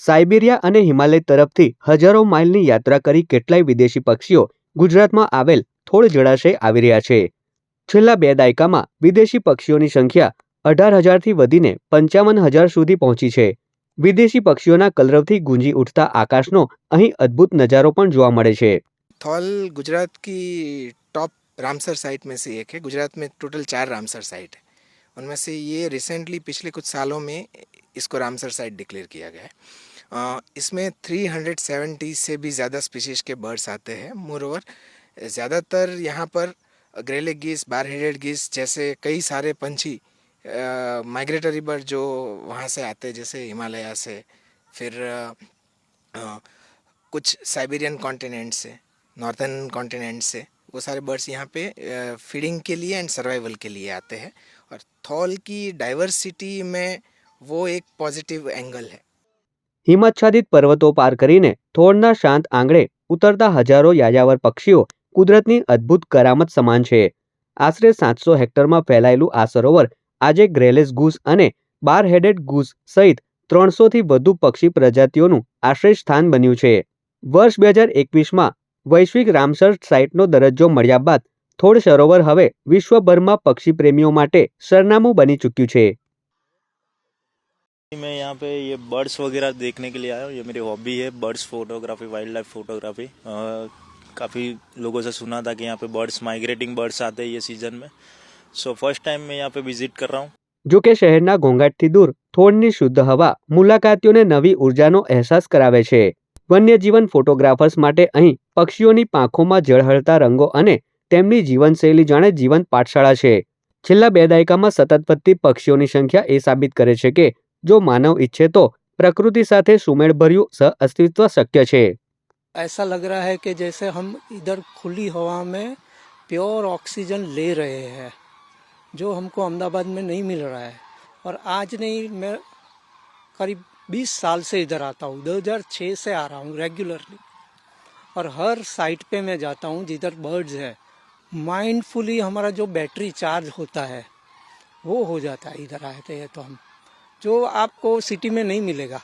Siberia અને હિમાલય તરફથી હજારો માઇલની યાત્રા કરી કેટલાય વિદેશી પક્ષીઓ ગુજરાતમાં આવેલ થોળ જળાશય આવી રહ્યા છે। છેલ્લા 2 દાયકામાં વિદેશી પક્ષીઓની સંખ્યા 18,000થી વધીને 55,000 સુધી પહોંચી છે। વિદેશી પક્ષીઓના કલરવથી ગુંજી ઉઠતા આકાશનો અહીં અદ્ભુત નજારો પણ જોવા મળે છે। थॉल गुजरात की टॉप रामसर साइट में से एक है। गुजरात में टोटल 4 रामसर साइट है, उनमें से ये रिसेंटली पिछले कुछ सालों में इसको रामसर साइट डिक्लेयर किया गया है। इसमें 370 से भी ज़्यादा स्पीशीज़ के बर्ड्स आते हैं। मोरओवर ज़्यादातर यहाँ पर ग्रे लेग गीस, बार हेडेड गीस जैसे कई सारे पंछी माइग्रेटरी बर्ड जो वहाँ से आते हैं, जैसे हिमालय से, फिर कुछ साइबेरियन कॉन्टिनेंट से, नॉर्थर्न कॉन्टिनेंट से, वो सारे बर्ड्स यहाँ पे फीडिंग के लिए एंड सर्वाइवल के लिए आते हैं। और थॉल की डाइवर्सिटी में वो एक पॉजिटिव एंगल है। હિમચ્છાદિત પર્વતો પાર કરીને થોળના શાંત આંગણે ઉતરતા હજારો યાયાવર પક્ષીઓ કુદરતની અદ્ભુત કરામત સમાન છે। આશરે 700 હેક્ટરમાં ફેલાયેલું આ સરોવર આજે ગ્રેલેસ ગૂસ અને બાર હેડેડ ગૂસ સહિત 300થી વધુ પક્ષી પ્રજાતિઓનું આશ્રય સ્થાન બન્યું છે। વર્ષ 2021માં વૈશ્વિક રામસર સાઇટનો દરજ્જો મળ્યા બાદ થોળ સરોવર હવે વિશ્વભરમાં પક્ષી પ્રેમીઓ માટે સરનામું બની ચૂક્યું છે। मैं यहाँ पे ये बर्ड्स वगैरह देखने के लिए आया हूँ। ये मेरी हॉबी है, birds photography, wild life photography. काफ़ी लोगों से सुना था कि यहाँ पे बर्ड्स, माइग्रेटिंग बर्ड्स आते हैं ये सीजन में। सो फर्स्ट टाइम मैं यहाँ पे विजिट कर रहा हूँ। જો કે શહેરના ઘોંઘાટથી દૂર થોળની શુદ્ધ હવા મુલાકાતીઓને નવી ઉર્જાનો અહેસાસ કરાવે છે। વન્યજીવન ફોટોગ્રાફર્સ માટે અહીં પક્ષીઓની પાંખોમાં ઝળહળતા રંગો અને તેમની જીવનશૈલી જાણે જીવંત પાઠશાળા છે। છેલ્લા 2 દાયકામાં સતત વધતી પક્ષીઓની સંખ્યા એ સાબિત કરે છે કે જો માનવ ઈચ્છે તો પ્રકૃતિ સાથે સુમેળભર્યું સહઅસ્તિત્વ शक्य है। ऐसा लग रहा है कि जैसे हम इधर खुली हवा में प्योर ऑक्सीजन ले रहे हैं, जो हमको अहमदाबाद में नहीं मिल रहा है। और आज नहीं, मैं करीब 20 साल से इधर आता हूँ, 2006 से आ रहा हूँ रेगुलरली। और हर साइट पे मैं जाता हूँ जिधर बर्ड्स है, माइंडफुली हमारा जो बैटरी चार्ज होता है वो हो जाता है इधर आते हैं तो हम, जो आपको सिटी में नहीं मिलेगा।